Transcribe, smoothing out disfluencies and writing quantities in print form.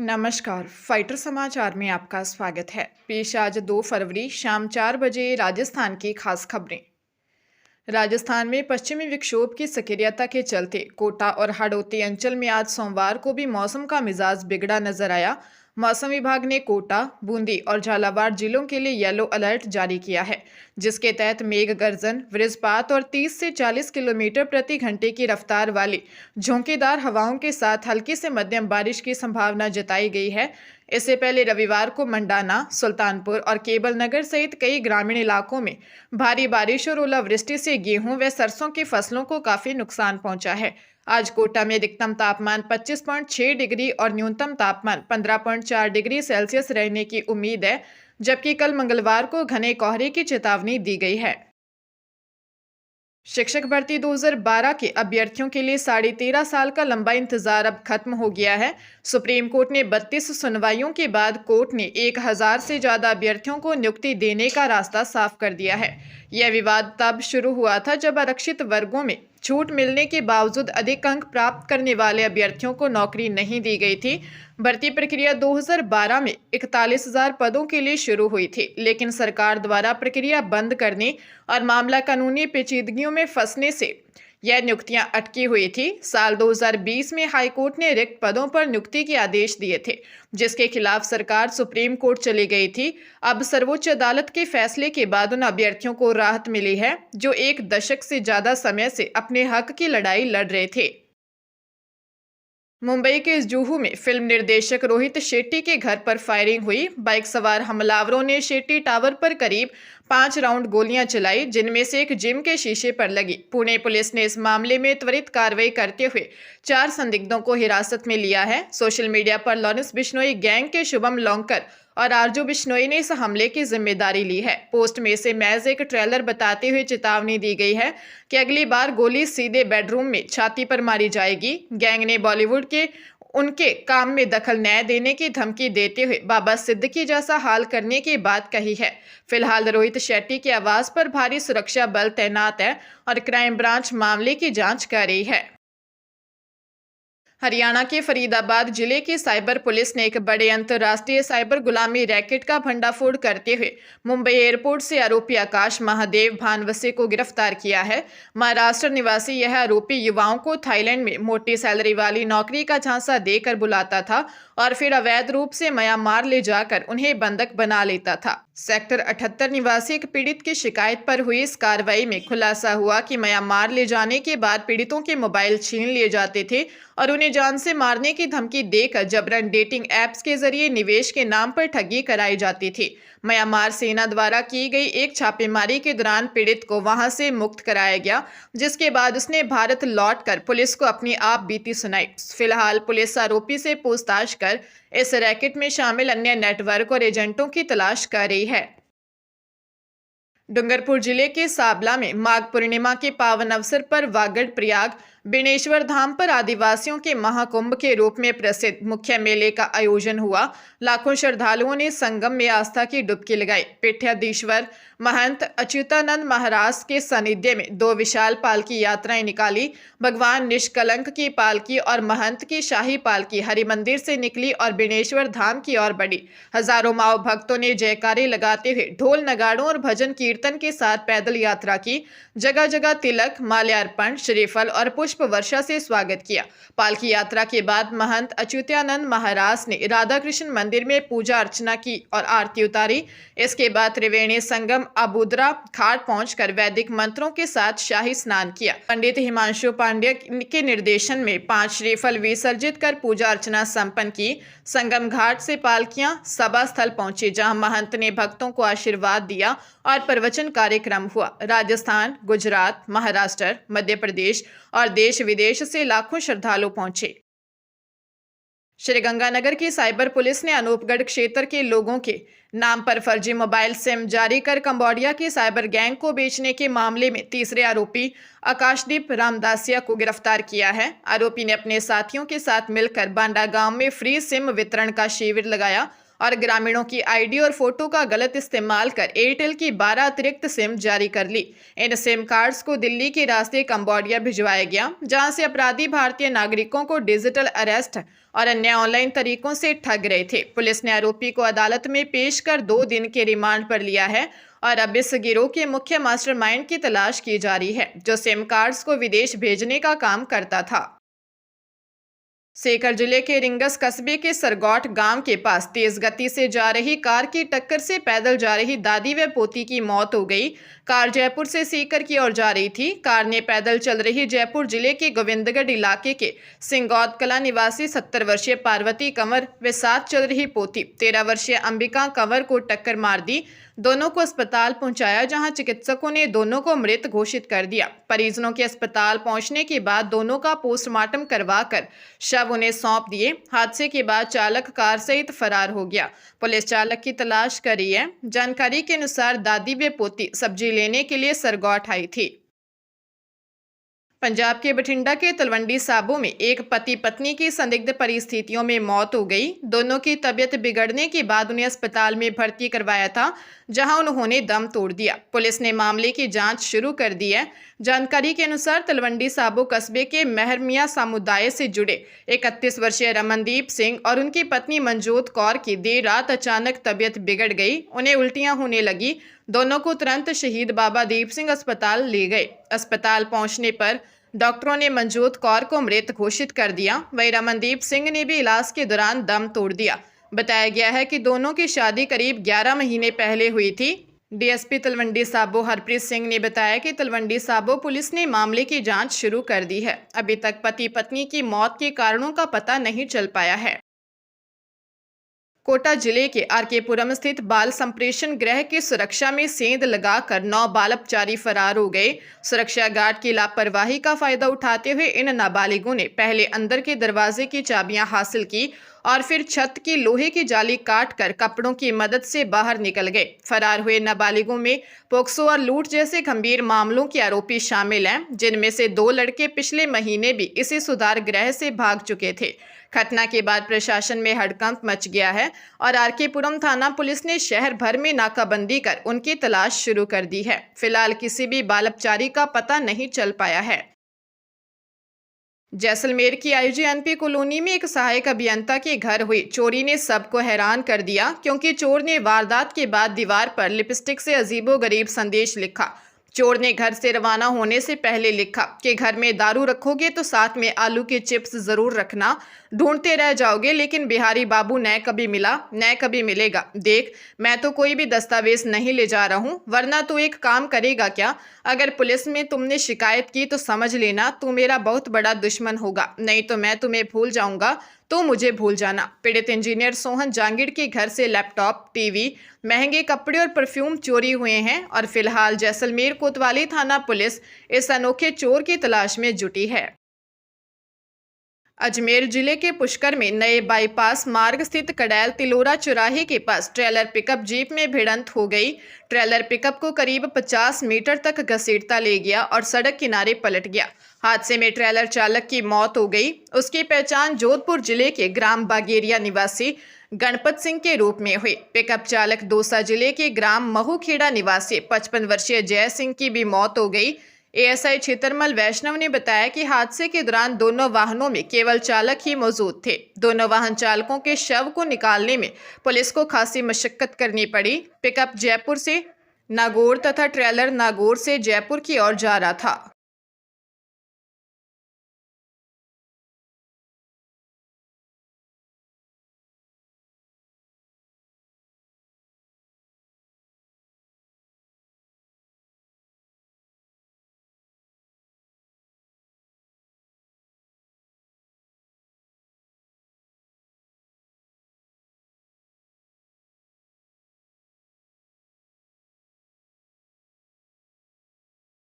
नमस्कार, फाइटर समाचार में आपका स्वागत है। पेश आज 2 फरवरी शाम 4 बजे राजस्थान की खास खबरें। राजस्थान में पश्चिमी विक्षोभ की सक्रियता के चलते कोटा और हाड़ौती अंचल में आज सोमवार को भी मौसम का मिजाज बिगड़ा नजर आया। मौसम विभाग ने कोटा, बूंदी और झालावाड़ जिलों के लिए येलो अलर्ट जारी किया है, जिसके तहत मेघ गर्जन, वज्रपात और 30 से 40 किलोमीटर प्रति घंटे की रफ्तार वाली झोंकेदार हवाओं के साथ हल्की से मध्यम बारिश की संभावना जताई गई है। इससे पहले रविवार को मंडाना, सुल्तानपुर और केबल नगर सहित कई ग्रामीण इलाकों में भारी बारिश और ओलावृष्टि से गेहूं व सरसों की फसलों को काफी नुकसान पहुंचा है। आज कोटा में अधिकतम तापमान 25.6 डिग्री और न्यूनतम तापमान 15.4 डिग्री सेल्सियस रहने की उम्मीद है, जबकि कल मंगलवार को घने कोहरे की चेतावनी दी गई है। शिक्षक भर्ती 2012 के अभ्यर्थियों के लिए 13.5 साल का लंबा इंतजार अब खत्म हो गया है। सुप्रीम कोर्ट ने 32 सुनवाइयों के बाद कोर्ट ने 1000 से ज्यादा अभ्यर्थियों को नियुक्ति देने का रास्ता साफ कर दिया है। यह विवाद तब शुरू हुआ था जब आरक्षित वर्गों में छूट मिलने के बावजूद अधिक अंक प्राप्त करने वाले अभ्यर्थियों को नौकरी नहीं दी गई थी। भर्ती प्रक्रिया 2012 में 41,000 पदों के लिए शुरू हुई थी, लेकिन सरकार द्वारा प्रक्रिया बंद करने और मामला कानूनी पेचीदगियों में फंसने से यह नियुक्तियां अटकी हुई थी। साल 2020 में हाईकोर्ट ने रिक्त पदों पर नियुक्ति के आदेश दिए थे, जिसके खिलाफ सरकार सुप्रीम कोर्ट चली गई थी। अब सर्वोच्च अदालत के फैसले के बाद उन अभ्यर्थियों को राहत मिली है जो 1 दशक से ज्यादा समय से अपने हक की लड़ाई लड़ रहे थे। मुंबई के जुहू में फिल्म निर्देशक रोहित शेट्टी के घर पर फायरिंग हुई। बाइक सवार हमलावरों ने शेट्टी टावर पर करीब 5 राउंड गोलियां चलाई, जिनमें से एक जिम के शीशे पर लगी। पुणे पुलिस ने इस मामले में त्वरित कार्रवाई करते हुए 4 संदिग्धों को हिरासत में लिया है। सोशल मीडिया पर लॉरेंस बिश्नोई गैंग के शुभम लॉन्कर और आरजू बिश्नोई ने इस हमले की जिम्मेदारी ली है। पोस्ट में से महज एक ट्रेलर बताते हुए चेतावनी दी गई है कि अगली बार गोली सीधे बेडरूम में छाती पर मारी जाएगी। गैंग ने बॉलीवुड के उनके काम में दखल न देने की धमकी देते हुए बाबा सिद्दीकी जैसा हाल करने की बात कही है। फिलहाल रोहित शेट्टी के आवास पर भारी सुरक्षा बल तैनात है और क्राइम ब्रांच मामले की जांच कर रही है। हरियाणा के फरीदाबाद जिले की साइबर पुलिस ने एक बड़े अंतर्राष्ट्रीय साइबर गुलामी रैकेट का भंडाफोड़ करते हुए मुंबई एयरपोर्ट से आरोपी आकाश महादेव भानवसे को गिरफ्तार किया है। महाराष्ट्र निवासी यह आरोपी युवाओं को थाईलैंड में मोटी सैलरी वाली नौकरी का झांसा देकर बुलाता था और फिर अवैध रूप से म्यांमार ले जाकर उन्हें बंधक बना लेता था। सेक्टर 78 निवासी एक पीड़ित की शिकायत पर हुई इस कार्रवाई में खुलासा हुआ कि म्यांमार ले जाने के बाद पीड़ितों के मोबाइल छीन लिए जाते थे और उन्हें जान से मारने की धमकी देकर जबरन डेटिंग ऐप्स के जरिए निवेश के नाम पर ठगी कराई जाती थी। म्यांमार सेना द्वारा की गई एक छापेमारी के दौरान पीड़ित को वहां से मुक्त कराया गया, जिसके बाद उसने भारत लौटकर पुलिस को अपनी आप बीती सुनाई। फिलहाल पुलिस आरोपी से पूछताछ कर इस रैकेट में शामिल अन्य नेटवर्क और एजेंटों की तलाश कर रही है। डूंगरपुर जिले के साबला में माघ पूर्णिमा के पावन अवसर पर वागड़ प्रयाग बेणेश्वर धाम पर आदिवासियों के महाकुंभ के रूप में प्रसिद्ध मुख्य मेले का आयोजन हुआ। लाखों श्रद्धालुओं ने संगम में आस्था की डुबकी लगाई। पीठाधीश्वर महंत अच्युतानंद महाराज के सानिध्य में 2 विशाल पालकी यात्राएं निकाली। भगवान निष्कलंक की पालकी और महंत की शाही पालकी हरि मंदिर से निकली और बेणेश्वर धाम की ओर बढ़ी। हजारों माओ भक्तों ने जयकारे लगाते हुए ढोल नगाड़ों और भजन कीर्तन के साथ पैदल यात्रा की। जगह जगह तिलक, माल्यार्पण, श्रीफल और पुष्प वर्षा से स्वागत किया। पालकी यात्रा के बाद महंत अच्युतानंद महाराज ने राधा कृष्ण मंदिर में पूजा अर्चना की और आरती उतारी। इसके बाद त्रिवेणी संगम अबूदरा घाट पहुंचकर वैदिक मंत्रों के साथ शाही स्नान किया। पंडित हिमांशु पांड्य के निर्देशन में 5 श्रीफल विसर्जित कर पूजा अर्चना संपन्न की। संगम घाट से पालकियां सभा स्थल पहुंची, जहां महंत ने भक्तों को आशीर्वाद दिया और प्रवचन कार्यक्रम हुआ। राजस्थान, गुजरात, महाराष्ट्र, मध्य प्रदेश और देश विदेश से लाखों श्रद्धालु पहुंचे। श्रीगंगानगर की साइबर पुलिस ने अनूपगढ़ क्षेत्र के लोगों के नाम पर फर्जी मोबाइल सिम जारी कर कंबोडिया की साइबर गैंग को बेचने के मामले में तीसरे आरोपी आकाशदीप रामदासिया को गिरफ्तार किया है। आरोपी ने अपने साथियों के साथ मिलकर बांडा गांव में फ्री सिम वितरण का शिविर लगाया और ग्रामीणों की आईडी और फोटो का गलत इस्तेमाल कर एयरटेल की 12 अतिरिक्त सिम जारी कर ली। इन सिम कार्ड्स को दिल्ली के रास्ते कंबोडिया भिजवाया गया, जहां से अपराधी भारतीय नागरिकों को डिजिटल अरेस्ट और अन्य ऑनलाइन तरीकों से ठग रहे थे। पुलिस ने आरोपी को अदालत में पेश कर 2 दिन के रिमांड पर लिया है और अब इस गिरोह के मुख्य मास्टरमाइंड की तलाश की जा रही है, जो सिम कार्ड्स को विदेश भेजने का काम करता था। सीकर जिले के रिंगस कस्बे के सरगौट गांव के पास तेज गति से जा रही कार की टक्कर से पैदल जा रही दादी व पोती की मौत हो गई। कार जयपुर से सीकर की ओर जा रही थी। कार ने पैदल चल रही जयपुर जिले के गोविंदगढ़ इलाके के सिंगौद कला निवासी 70 वर्षीय पार्वती कंवर व साथ चल रही पोती 13 वर्षीय अंबिका कंवर को टक्कर मार दी। दोनों को अस्पताल पहुंचाया, जहां चिकित्सकों ने दोनों को मृत घोषित कर दिया। परिजनों के अस्पताल पहुंचने के बाद दोनों का पोस्टमार्टम करवाकर शव उन्हें सौंप दिए। हादसे के बाद चालक कार सहित फरार हो गया। पुलिस चालक की तलाश कर रही है। जानकारी के अनुसार दादी व पोती सब्जी लेने के लिए सरगौट आई थी। पंजाब के बठिंडा के तलवंडी साबो में एक पति पत्नी की संदिग्ध परिस्थितियों में मौत हो गई। दोनों की तबीयत बिगड़ने के बाद उन्हें अस्पताल में भर्ती करवाया था, जहां उन्होंने दम तोड़ दिया। पुलिस ने मामले की जांच शुरू कर दी है। जानकारी के अनुसार तलवंडी साबो कस्बे के मेहर मियां समुदाय से जुड़े 31 वर्षीय रमनदीप सिंह और उनकी पत्नी मनजोत कौर की देर रात अचानक तबीयत बिगड़ गई। उन्हें उल्टियां होने लगी। दोनों को तुरंत शहीद बाबा दीप सिंह अस्पताल ले गए। अस्पताल पहुंचने पर डॉक्टरों ने मनजोत कौर को मृत घोषित कर दिया। वहीं रमनदीप सिंह ने भी इलाज के दौरान दम तोड़ दिया। बताया गया है कि दोनों की शादी करीब 11 महीने पहले हुई थी। डीएसपी तलवंडी साबो हरप्रीत सिंह ने बताया कि तलवंडी साबो पुलिस ने मामले की जांच शुरू कर दी है। अभी तक पति पत्नी की मौत के कारणों का पता नहीं चल पाया है। कोटा जिले के आरकेपुरम स्थित बाल संप्रेषण गृह की सुरक्षा में सेंध लगाकर 9 बाल अपचारी फरार हो गए। सुरक्षा गार्ड की लापरवाही का फायदा उठाते हुए इन नाबालिगों ने पहले अंदर के दरवाजे की चाबियां हासिल की और फिर छत की लोहे की जाली काटकर कपड़ों की मदद से बाहर निकल गए। फरार हुए नाबालिगों में पोक्सो और लूट जैसे गंभीर मामलों के आरोपी शामिल हैं, जिनमें से 2 लड़के पिछले महीने भी इसी सुधार गृह से भाग चुके थे। घटना के बाद प्रशासन में हड़कंप मच गया है और आरकेपुरम थाना पुलिस ने शहर भर में नाकाबंदी कर उनकी तलाश शुरू कर दी है। फिलहाल किसी भी बाल अपचारी का पता नहीं चल पाया है। जैसलमेर की आईजीएनपी कॉलोनी में एक सहायक अभियंता के घर हुई चोरी ने सबको हैरान कर दिया, क्योंकि चोर ने वारदात के बाद दीवार पर लिपस्टिक से अजीबोगरीब संदेश लिखा। चोर ने घर से रवाना होने से पहले लिखा कि घर में दारू रखोगे तो साथ में आलू के चिप्स जरूर रखना, ढूंढते रह जाओगे लेकिन बिहारी बाबू न कभी मिला न कभी मिलेगा। देख, मैं तो कोई भी दस्तावेज नहीं ले जा रहा हूँ, वरना तू एक काम करेगा क्या? अगर पुलिस में तुमने शिकायत की तो समझ लेना तू मेरा बहुत बड़ा दुश्मन होगा, नहीं तो मैं तुम्हें भूल जाऊंगा तो मुझे भूल जाना। पीड़ित इंजीनियर सोहन जांगिड़ के घर से लैपटॉप, टीवी, महंगे कपड़े और परफ्यूम चोरी हुए हैं और फिलहाल जैसलमेर कोतवाली थाना पुलिस इस अनोखे चोर की तलाश में जुटी है। अजमेर जिले के पुष्कर में नए बाईपास मार्ग स्थित कड़ैल तिलोरा चौराहे के पास ट्रेलर पिकअप जीप में भिड़ंत हो गई। ट्रेलर पिकअप को करीब 50 मीटर तक घसीटता ले गया और सड़क किनारे पलट गया। हादसे में ट्रेलर चालक की मौत हो गई। उसकी पहचान जोधपुर जिले के ग्राम बागेरिया निवासी गणपत सिंह के रूप में हुई। पिकअप चालक दौसा जिले के ग्राम महूखेड़ा निवासी 55 वर्षीय जय सिंह की भी मौत हो गई। एएसआई छितरमल वैष्णव ने बताया कि हादसे के दौरान दोनों वाहनों में केवल चालक ही मौजूद थे। दोनों वाहन चालकों के शव को निकालने में पुलिस को खासी मशक्कत करनी पड़ी। पिकअप जयपुर से नागौर तथा ट्रेलर नागौर से जयपुर की ओर जा रहा था।